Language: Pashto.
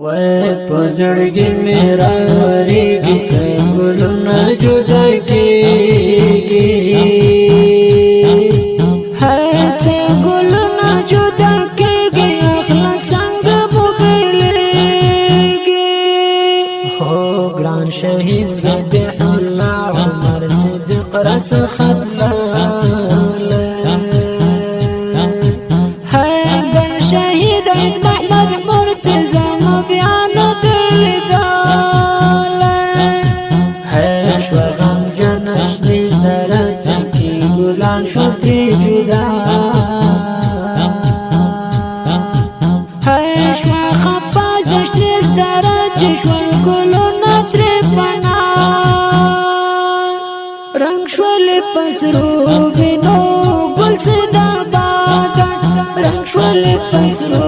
وای پزړګي میرا ریږي ګلونه جدا کېږي هڅه ګلونه جدا کېږي اخلاص څنګه مبلېږي هو ګران شهید ذبح الله عمر صدیق رس خطلا شوتي جدا هاي شو خباز دشتي درج شو الكلنا ترفنا رنگ شو لپسرو بنو گل صدا باد رنگ شو لپسرو